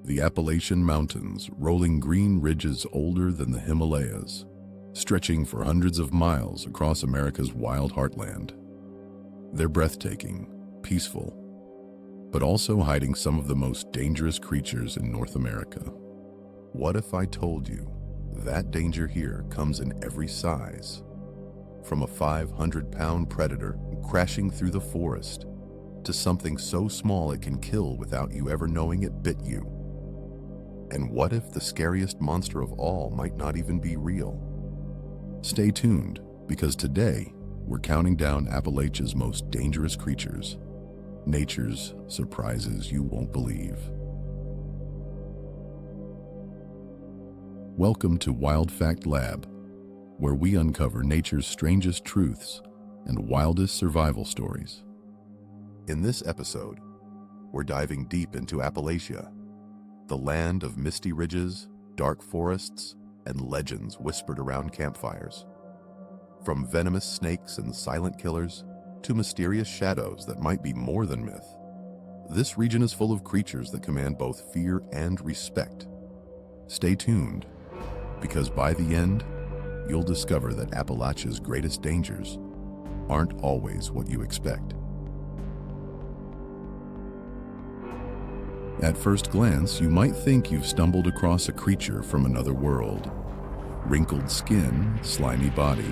the Appalachian Mountains, rolling green ridges older than the Himalayas, stretching for hundreds of miles across America's wild heartland. They're breathtaking, peaceful, but also hiding some of the most dangerous creatures in North America. What if I told you that danger here comes in every size? From a 500-pound predator crashing through the forest to something so small it can kill without you ever knowing it bit you. And what if the scariest monster of all might not even be real? Stay tuned, because today we're counting down Appalachia's most dangerous creatures, nature's surprises you won't believe. Welcome to WildFact Lab, where we uncover nature's strangest truths and wildest survival stories. In this episode, we're diving deep into Appalachia, the land of misty ridges, dark forests, and legends whispered around campfires. From venomous snakes and silent killers to mysterious shadows that might be more than myth, this region is full of creatures that command both fear and respect. Stay tuned, because by the end, you'll discover that Appalachia's greatest dangers aren't always what you expect. At first glance, you might think you've stumbled across a creature from another world. Wrinkled skin, slimy body,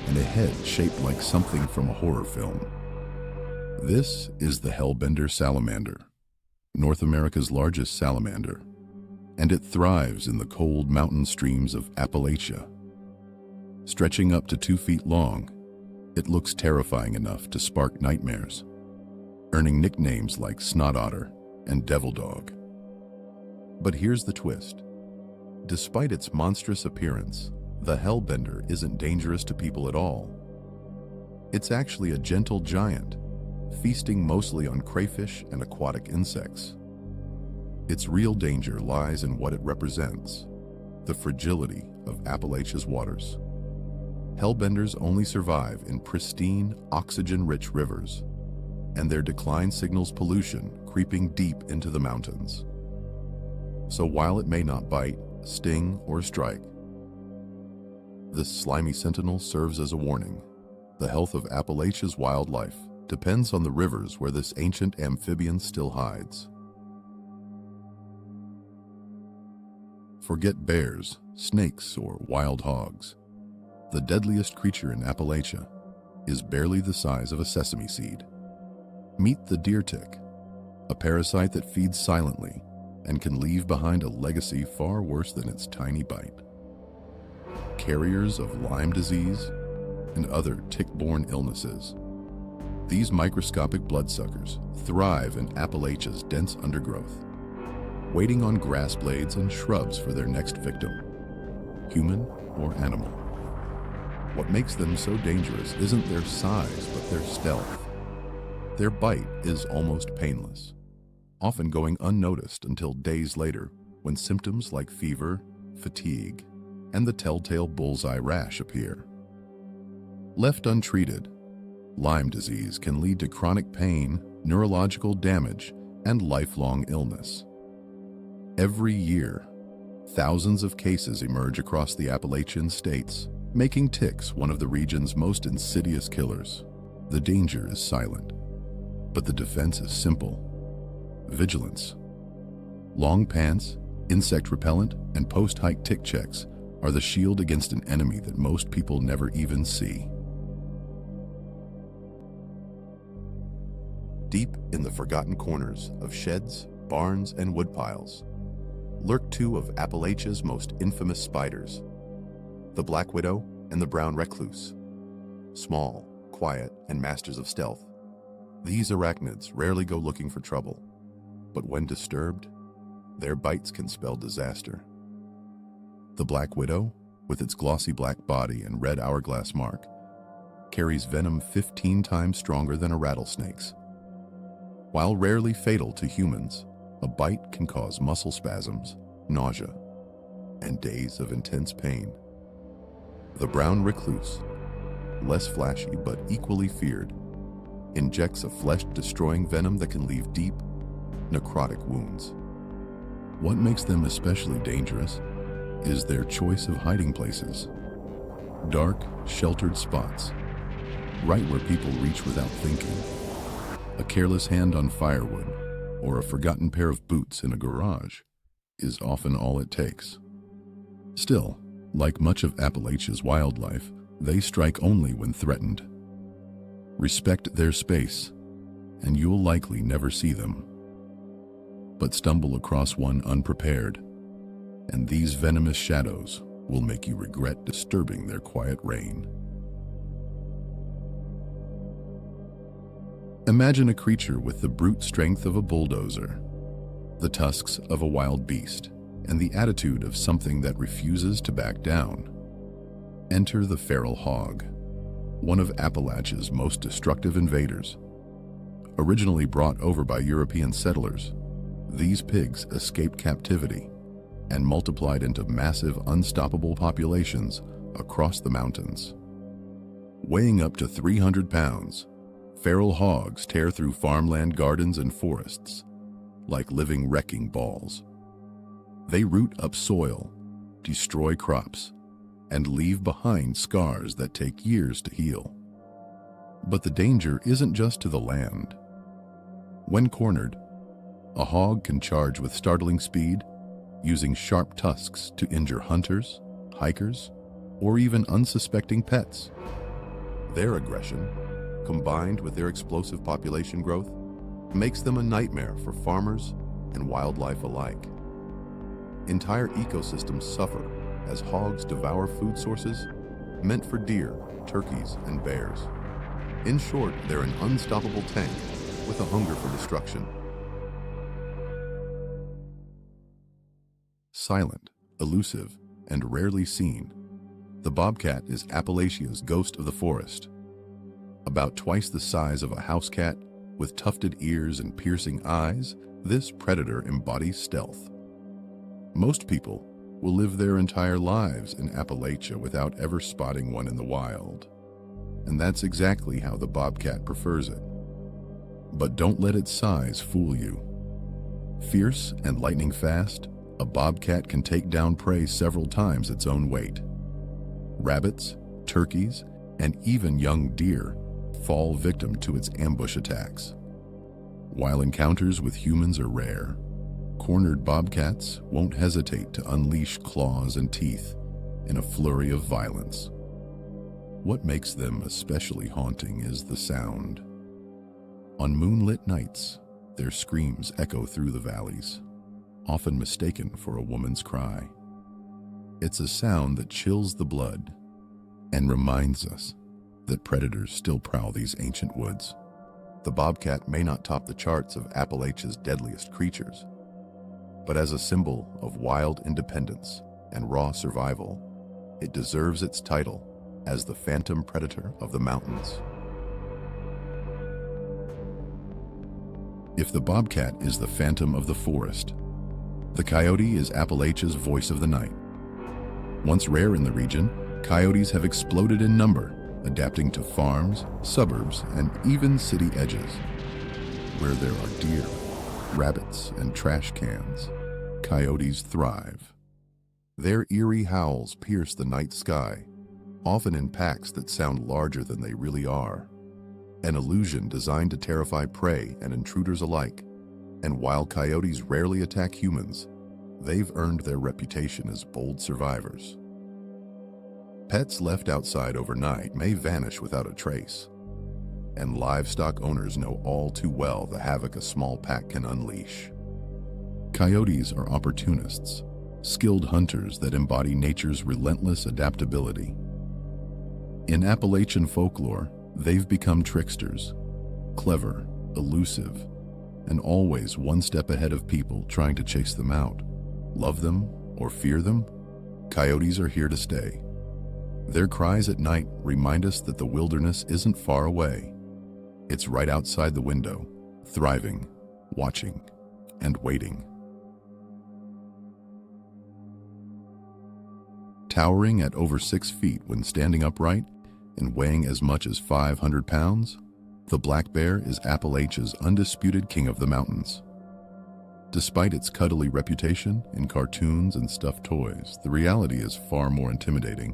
and a head shaped like something from a horror film. This is the Hellbender salamander, North America's largest salamander, and it thrives in the cold mountain streams of Appalachia. Stretching up to 2 feet long, it looks terrifying enough to spark nightmares, earning nicknames like Snot Otter and Devil Dog. But here's the twist. Despite its monstrous appearance, the Hellbender isn't dangerous to people at all. It's actually a gentle giant, feasting mostly on crayfish and aquatic insects. Its real danger lies in what it represents, the fragility of Appalachia's waters. Hellbenders only survive in pristine, oxygen-rich rivers, and their decline signals pollution creeping deep into the mountains. So while it may not bite, sting, or strike, this slimy sentinel serves as a warning. The health of Appalachia's wildlife depends on the rivers where this ancient amphibian still hides. Forget bears, snakes, or wild hogs. The deadliest creature in Appalachia is barely the size of a sesame seed. Meet the deer tick, a parasite that feeds silently and can leave behind a legacy far worse than its tiny bite. Carriers of Lyme disease and other tick-borne illnesses, these microscopic bloodsuckers thrive in Appalachia's dense undergrowth, waiting on grass blades and shrubs for their next victim, human or animal. What makes them so dangerous isn't their size, but their stealth. Their bite is almost painless, often going unnoticed until days later when symptoms like fever, fatigue, and the telltale bullseye rash appear. Left untreated, Lyme disease can lead to chronic pain, neurological damage, and lifelong illness. Every year, thousands of cases emerge across the Appalachian states, making ticks one of the region's most insidious killers. The danger is silent, but the defense is simple: vigilance. Long pants, insect repellent, and post-hike tick checks are the shield against an enemy that most people never even see. Deep in the forgotten corners of sheds, barns, and woodpiles lurk two of Appalachia's most infamous spiders, the black widow and the brown recluse. Small, quiet, and masters of stealth, these arachnids rarely go looking for trouble, but when disturbed, their bites can spell disaster. The black widow, with its glossy black body and red hourglass mark, carries venom 15 times stronger than a rattlesnake's. While rarely fatal to humans, a bite can cause muscle spasms, nausea, and days of intense pain. The brown recluse, less flashy but equally feared, injects a flesh-destroying venom that can leave deep, necrotic wounds. What makes them especially dangerous is their choice of hiding places. Dark, sheltered spots, right where people reach without thinking. A careless hand on firewood or a forgotten pair of boots in a garage is often all it takes. Still, like much of Appalachia's wildlife, they strike only when threatened. Respect their space, and you'll likely never see them. But stumble across one unprepared, and these venomous shadows will make you regret disturbing their quiet reign. Imagine a creature with the brute strength of a bulldozer, the tusks of a wild beast, and the attitude of something that refuses to back down. Enter the feral hog, one of Appalachia's most destructive invaders. Originally brought over by European settlers, these pigs escaped captivity and multiplied into massive, unstoppable populations across the mountains. Weighing up to 300 pounds, feral hogs tear through farmland, gardens, and forests like living wrecking balls. They root up soil, destroy crops, and leave behind scars that take years to heal. But the danger isn't just to the land. When cornered, a hog can charge with startling speed, using sharp tusks to injure hunters, hikers, or even unsuspecting pets. Their aggression, combined with their explosive population growth, makes them a nightmare for farmers and wildlife alike. Entire ecosystems suffer as hogs devour food sources meant for deer, turkeys, and bears. In short, they're an unstoppable tank with a hunger for destruction. Silent, elusive, and rarely seen, the bobcat is Appalachia's ghost of the forest. About twice the size of a house cat, with tufted ears and piercing eyes, this predator embodies stealth. Most people will live their entire lives in Appalachia without ever spotting one in the wild. And that's exactly how the bobcat prefers it. But don't let its size fool you. Fierce and lightning fast, a bobcat can take down prey several times its own weight. Rabbits, turkeys, and even young deer fall victim to its ambush attacks. While encounters with humans are rare, cornered bobcats won't hesitate to unleash claws and teeth in a flurry of violence. What makes them especially haunting is the sound. On moonlit nights, their screams echo through the valleys, often mistaken for a woman's cry. It's a sound that chills the blood and reminds us that predators still prowl these ancient woods. The bobcat may not top the charts of Appalachia's deadliest creatures, but as a symbol of wild independence and raw survival, it deserves its title as the phantom predator of the mountains. If the bobcat is the phantom of the forest, the coyote is Appalachia's voice of the night. Once rare in the region, coyotes have exploded in number, adapting to farms, suburbs, and even city edges. Where there are deer, rabbits, and trash cans, coyotes thrive. Their eerie howls pierce the night sky, often in packs that sound larger than they really are. An illusion designed to terrify prey and intruders alike. And while coyotes rarely attack humans, they've earned their reputation as bold survivors. Pets left outside overnight may vanish without a trace, and livestock owners know all too well the havoc a small pack can unleash. Coyotes are opportunists, skilled hunters that embody nature's relentless adaptability. In Appalachian folklore, they've become tricksters, clever, elusive, and always one step ahead of people trying to chase them out. Love them or fear them, coyotes are here to stay. Their cries at night remind us that the wilderness isn't far away. It's right outside the window, thriving, watching, and waiting. Towering at over 6 feet when standing upright and weighing as much as 500 pounds, the black bear is Appalachia's undisputed king of the mountains. Despite its cuddly reputation in cartoons and stuffed toys, the reality is far more intimidating.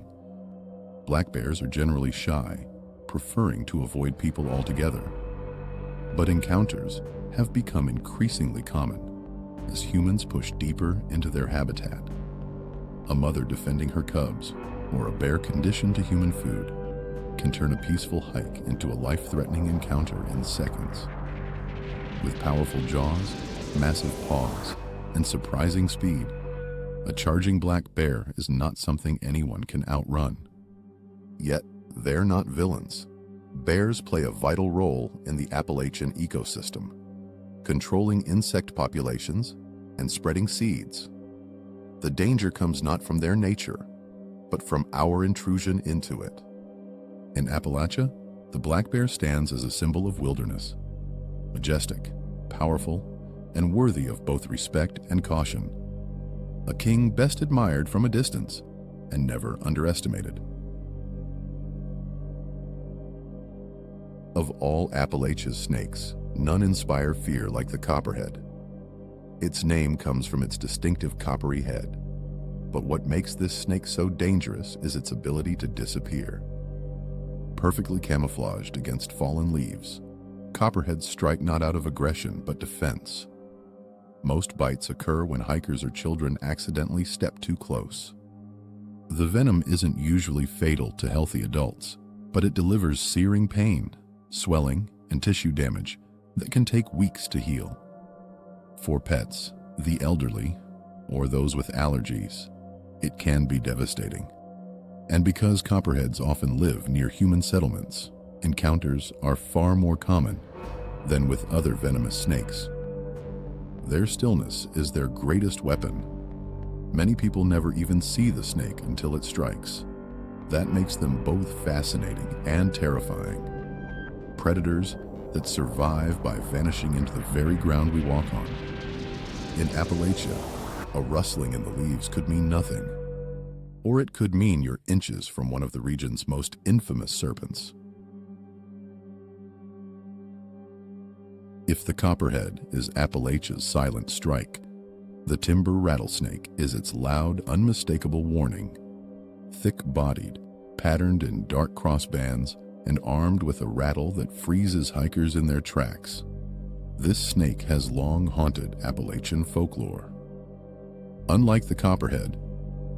Black bears are generally shy, preferring to avoid people altogether. But encounters have become increasingly common as humans push deeper into their habitat. A mother defending her cubs, or a bear conditioned to human food, can turn a peaceful hike into a life-threatening encounter in seconds. With powerful jaws, massive paws, and surprising speed, a charging black bear is not something anyone can outrun. Yet, they're not villains. Bears play a vital role in the Appalachian ecosystem, controlling insect populations and spreading seeds. The danger comes not from their nature, but from our intrusion into it. In Appalachia, the black bear stands as a symbol of wilderness, majestic, powerful, and worthy of both respect and caution. A king best admired from a distance and never underestimated. Of all Appalachia's snakes, none inspire fear like the Copperhead. Its name comes from its distinctive coppery head. But what makes this snake so dangerous is its ability to disappear. Perfectly camouflaged against fallen leaves, Copperheads strike not out of aggression but defense. Most bites occur when hikers or children accidentally step too close. The venom isn't usually fatal to healthy adults, but it delivers searing pain, swelling, and tissue damage that can take weeks to heal. For pets, the elderly, or those with allergies, it can be devastating. And because copperheads often live near human settlements, encounters are far more common than with other venomous snakes. Their stillness is their greatest weapon. Many people never even see the snake until it strikes. That makes them both fascinating and terrifying. Predators that survive by vanishing into the very ground we walk on. In Appalachia, a rustling in the leaves could mean nothing, or it could mean you're inches from one of the region's most infamous serpents. If the copperhead is Appalachia's silent strike, the timber rattlesnake is its loud, unmistakable warning. Thick-bodied, patterned in dark crossbands, and armed with a rattle that freezes hikers in their tracks, this snake has long haunted Appalachian folklore. Unlike the copperhead,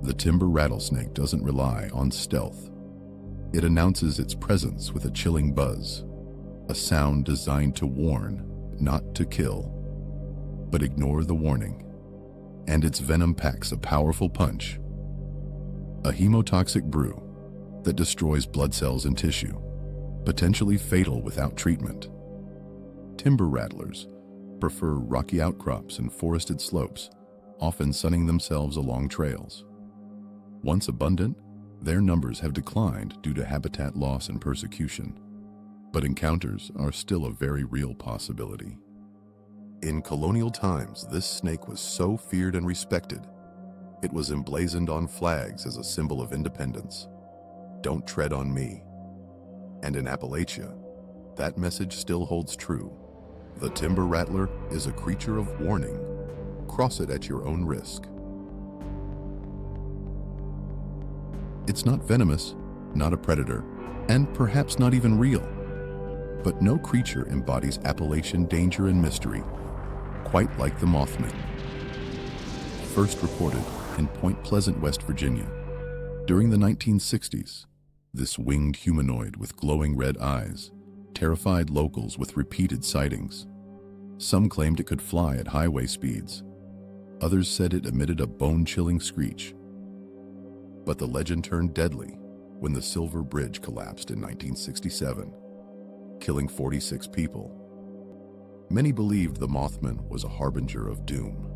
the timber rattlesnake doesn't rely on stealth. It announces its presence with a chilling buzz, a sound designed to warn, not to kill. But ignore the warning, and its venom packs a powerful punch. A hemotoxic brew that destroys blood cells and tissue, potentially fatal without treatment. Timber rattlers prefer rocky outcrops and forested slopes, often sunning themselves along trails. Once abundant, their numbers have declined due to habitat loss and persecution, but encounters are still a very real possibility. In colonial times, this snake was so feared and respected, it was emblazoned on flags as a symbol of independence. Don't tread on me. And in Appalachia, that message still holds true. The timber rattler is a creature of warning. Cross it at your own risk. It's not venomous, not a predator, and perhaps not even real. But no creature embodies Appalachian danger and mystery quite like the Mothman. First reported in Point Pleasant, West Virginia. During the 1960s, this winged humanoid with glowing red eyes terrified locals with repeated sightings. Some claimed it could fly at highway speeds. Others said it emitted a bone-chilling screech. But the legend turned deadly when the Silver Bridge collapsed in 1967, killing 46 people. Many believed the Mothman was a harbinger of doom,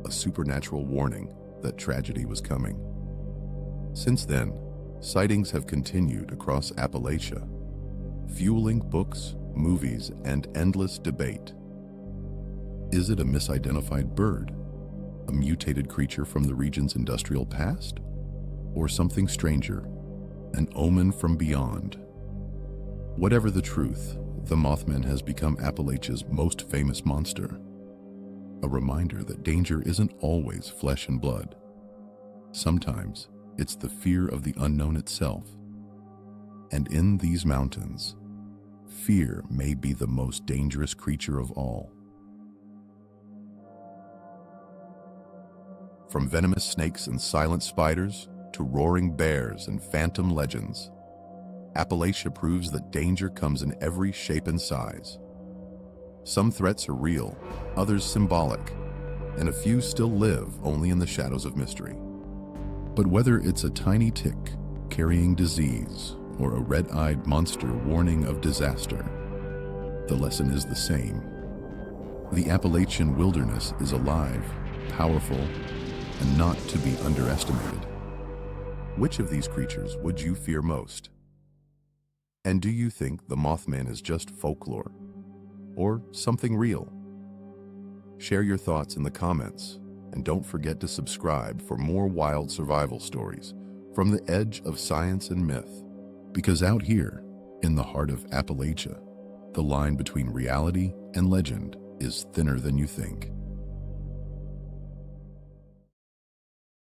a supernatural warning that tragedy was coming. Since then, sightings have continued across Appalachia, fueling books, movies, and endless debate. Is it a misidentified bird, a mutated creature from the region's industrial past, or something stranger, an omen from beyond? Whatever the truth, the Mothman has become Appalachia's most famous monster. a reminder that danger isn't always flesh and blood. Sometimes it's the fear of the unknown itself. And in these mountains, fear may be the most dangerous creature of all. From venomous snakes and silent spiders to roaring bears and phantom legends, Appalachia proves that danger comes in every shape and size. Some threats are real, others symbolic, and a few still live only in the shadows of mystery. But whether it's a tiny tick carrying disease or a red-eyed monster warning of disaster, the lesson is the same. The Appalachian wilderness is alive, powerful, and not to be underestimated. Which of these creatures would you fear most? And do you think the Mothman is just folklore or something real? Share your thoughts in the comments, and don't forget to subscribe for more wild survival stories from the edge of science and myth. Because out here, in the heart of Appalachia, the line between reality and legend is thinner than you think.